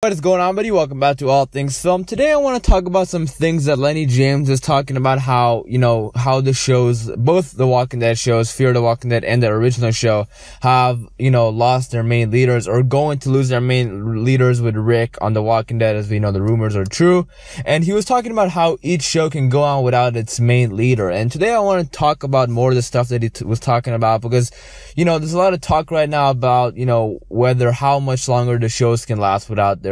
What is going on, buddy? Welcome back to All Things Film. Today I want to talk about some things that Lennie James is talking about, how the shows, both the Walking Dead shows, Fear the Walking Dead and the original show, have, lost their main leaders or going to lose their main leaders with Rick on the Walking Dead, as we know the rumors are true. And he was talking about how each show can go on without its main leader. And today I want to talk about more of the stuff that he was talking about, because, there's a lot of talk right now about, how much longer the shows can last without their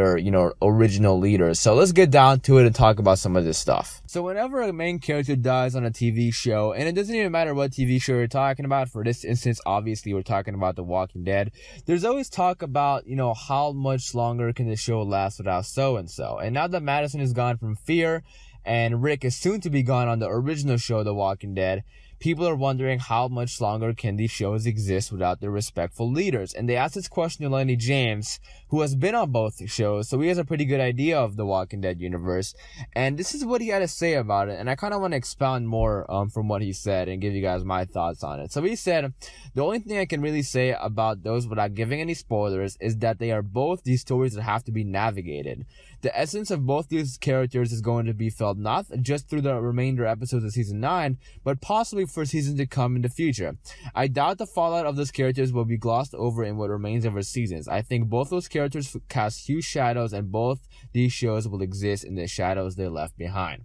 original leaders. So let's get down to it and talk about some of this stuff. So whenever a main character dies on a TV show, and it doesn't even matter what TV show you're talking about, for this instance, obviously we're talking about The Walking Dead, there's always talk about, how much longer can the show last without so-and-so. And now that Madison is gone from Fear, and Rick is soon to be gone on the original show, The Walking Dead, people are wondering how much longer can these shows exist without their respectful leaders. And they asked this question to Lennie James, who has been on both shows, so he has a pretty good idea of the Walking Dead universe. And this is what he had to say about it, and I kind of want to expound more from what he said and give you guys my thoughts on it. So he said, the only thing I can really say about those without giving any spoilers is that they are both these stories that have to be navigated. The essence of both these characters is going to be felt not just through the remainder episodes of Season 9, but possibly for seasons to come in the future. I doubt the fallout of those characters will be glossed over in what remains of our seasons. I think both those characters cast huge shadows, and both these shows will exist in the shadows they left behind.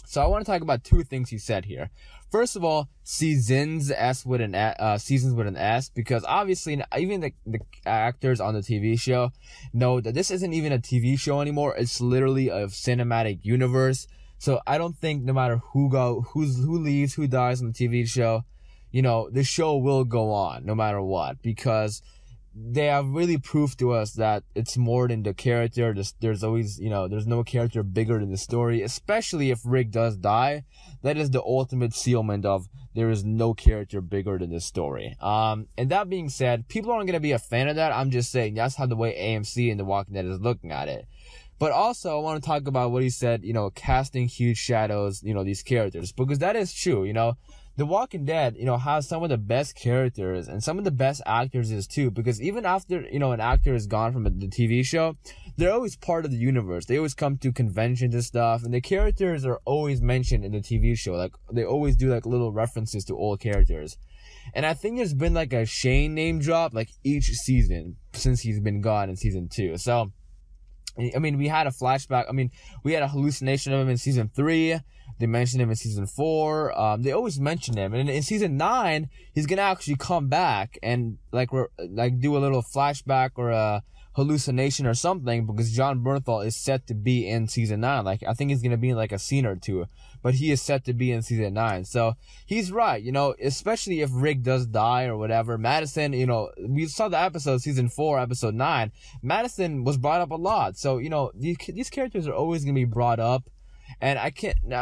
So I want to talk about two things he said here. First of all, seasons with an S, because obviously even the actors on the TV show know that this isn't even a TV show anymore. It's literally a cinematic universe. So I don't think no matter who leaves, who dies on the TV show, the show will go on no matter what, because they have really proved to us that it's more than the character. There's always, there's no character bigger than the story, especially if Rick does die. That is the ultimate sealment of there is no character bigger than the story. And that being said, people aren't going to be a fan of that. I'm just saying that's how the way AMC and The Walking Dead is looking at it. But also, I want to talk about what he said, casting huge shadows, these characters, because that is true. The Walking Dead, has some of the best characters and some of the best actors is too, because even after, an actor is gone from the TV show, they're always part of the universe. They always come to conventions and stuff, and the characters are always mentioned in the TV show. Like, they always do like little references to old characters. And I think there's been like a Shane name drop like each season since he's been gone in season 2. So, I mean, we had a flashback. I mean, we had a hallucination of him in season 3. They mentioned him in season 4. They always mention him. And in season 9, he's gonna actually come back and do a little flashback or a hallucination or something, because John Bernthal is set to be in season 9. Like, I think he's gonna be in like a scene or two, but he is set to be in season 9. So he's right, especially if Rick does die or whatever. Madison, we saw the episode, season 4, episode 9. Madison was brought up a lot. So, these characters are always gonna be brought up. And I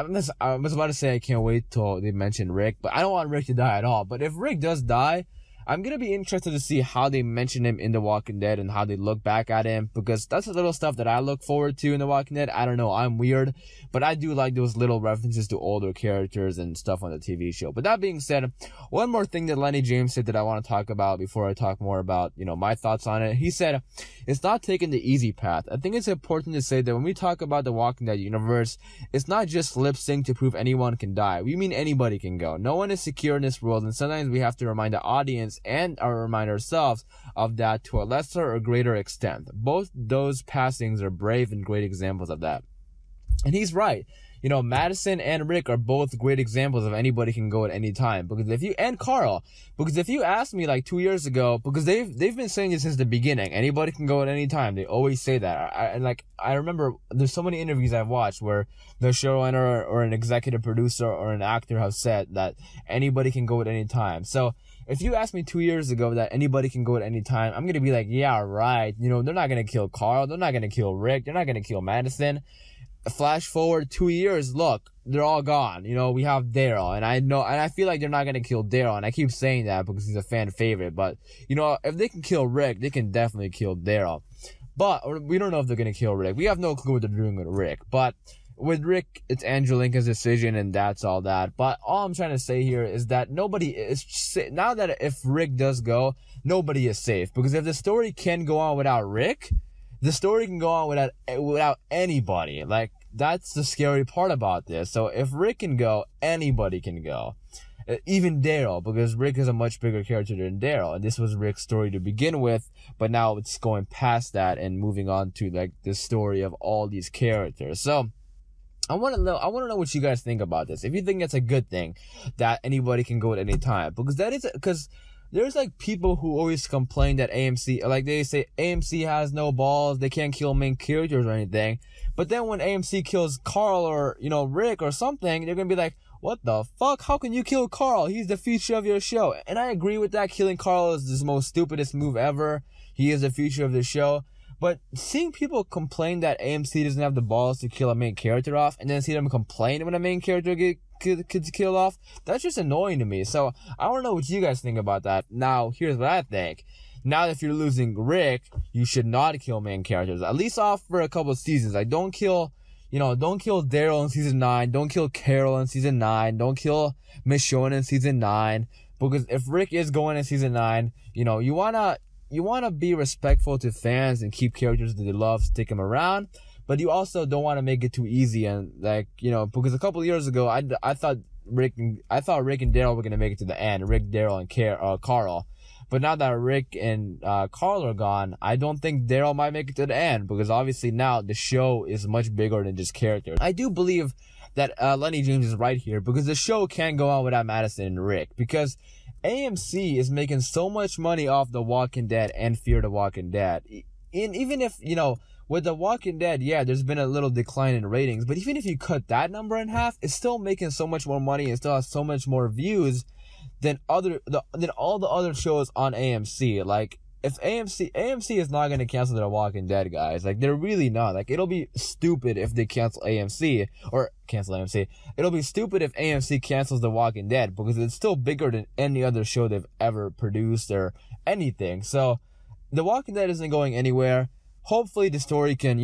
was about to say I can't wait till they mention Rick, but I don't want Rick to die at all. But if Rick does die, I'm going to be interested to see how they mention him in The Walking Dead and how they look back at him, because that's the little stuff that I look forward to in The Walking Dead. I don't know, I'm weird, but I do like those little references to older characters and stuff on the TV show. But that being said, one more thing that Lennie James said that I want to talk about before I talk more about, my thoughts on it. He said, it's not taking the easy path. I think it's important to say that when we talk about The Walking Dead universe, it's not just lip sync to prove anyone can die. We mean anybody can go. No one is secure in this world, and sometimes we have to remind the audience and remind ourselves of that to a lesser or greater extent. Both those passings are brave and great examples of that. And he's right. Madison and Rick are both great examples of anybody can go at any time. Because if you asked me like 2 years ago, because they've been saying it since the beginning, anybody can go at any time. They always say that. I remember there's so many interviews I've watched where the showrunner or an executive producer or an actor have said that anybody can go at any time. So if you asked me 2 years ago that anybody can go at any time, I'm going to be like, yeah, right. They're not going to kill Carl. They're not going to kill Rick. They're not going to kill Madison. Flash forward 2 years, look, they're all gone. We have Daryl, and I feel like they're not gonna kill Daryl, and I keep saying that because he's a fan favorite, but, if they can kill Rick, they can definitely kill Daryl. But, we don't know if they're gonna kill Rick. We have no clue what they're doing with Rick, but with Rick, it's Andrew Lincoln's decision, and that's all that. But all I'm trying to say here is that nobody is, now that if Rick does go, nobody is safe, because if the story can go on without Rick, the story can go on without anybody. Like, that's the scary part about this. So if Rick can go, anybody can go. Even Daryl, because Rick is a much bigger character than Daryl, and this was Rick's story to begin with, but now it's going past that and moving on to like the story of all these characters. So I want to know what you guys think about this. If you think it's a good thing that anybody can go at any time, because there's like people who always complain that AMC, like they say AMC has no balls, they can't kill main characters or anything. But then when AMC kills Carl or, Rick or something, they're gonna be like, what the fuck? How can you kill Carl? He's the future of your show. And I agree with that. Killing Carl is the most stupidest move ever. He is the future of the show. But seeing people complain that AMC doesn't have the balls to kill a main character off, and then see them complain when a main character gets killed off, that's just annoying to me. So I want to know what you guys think about that. Now, here's what I think. Now that if you're losing Rick, you should not kill main characters. At least off for a couple of seasons. Like, don't kill Daryl in season 9. Don't kill Carol in season 9. Don't kill Michonne in season 9. Because if Rick is going in season 9, you wanna be respectful to fans and keep characters that they love, stick them around. But you also don't want to make it too easy and because a couple of years ago, I thought Rick and Daryl were gonna make it to the end. Rick, Daryl, and Carl. But now that Rick and Carl are gone, I don't think Daryl might make it to the end, because obviously now the show is much bigger than just characters. I do believe that Lennie James is right here, because the show can't go on without Madison and Rick, because AMC is making so much money off The Walking Dead and Fear the Walking Dead. And even if, with The Walking Dead, yeah, there's been a little decline in ratings, but even if you cut that number in half, it's still making so much more money and still has so much more views than all the other shows on AMC. Like, if AMC is not going to cancel The Walking Dead, guys. Like, they're really not. Like, it'll be stupid if they cancel AMC. It'll be stupid if AMC cancels The Walking Dead, because it's still bigger than any other show they've ever produced or anything. So, The Walking Dead isn't going anywhere. Hopefully the story can,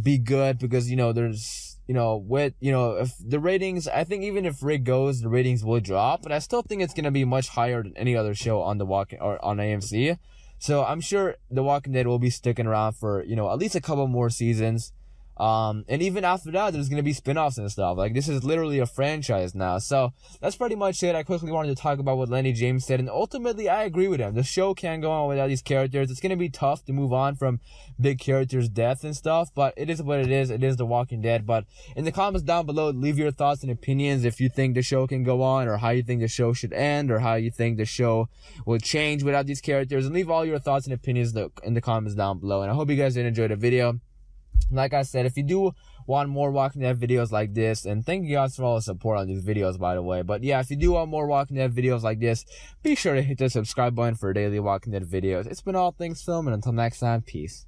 be good, because, there's, if the ratings, I think even if Rick goes, the ratings will drop, but I still think it's going to be much higher than any other show on on AMC. So I'm sure The Walking Dead will be sticking around for, at least a couple more seasons. And even after that, there's going to be spin-offs and stuff. Like, this is literally a franchise now. So that's pretty much it. I quickly wanted to talk about what Lennie James said, and ultimately I agree with him. The show can't go on without these characters. It's going to be tough to move on from big characters' death and stuff, but it is what it is. It is The Walking Dead. But in the comments down below, leave your thoughts and opinions if you think the show can go on, or how you think the show should end, or how you think the show will change without these characters. And leave all your thoughts and opinions in the comments down below. And I hope you guys did enjoy the video. Like I said, if you do want more Walking Dead videos like this, and thank you guys for all the support on these videos, by the way. But yeah, if you do want more Walking Dead videos like this, be sure to hit the subscribe button for daily Walking Dead videos. It's been All Things Film, and until next time, peace.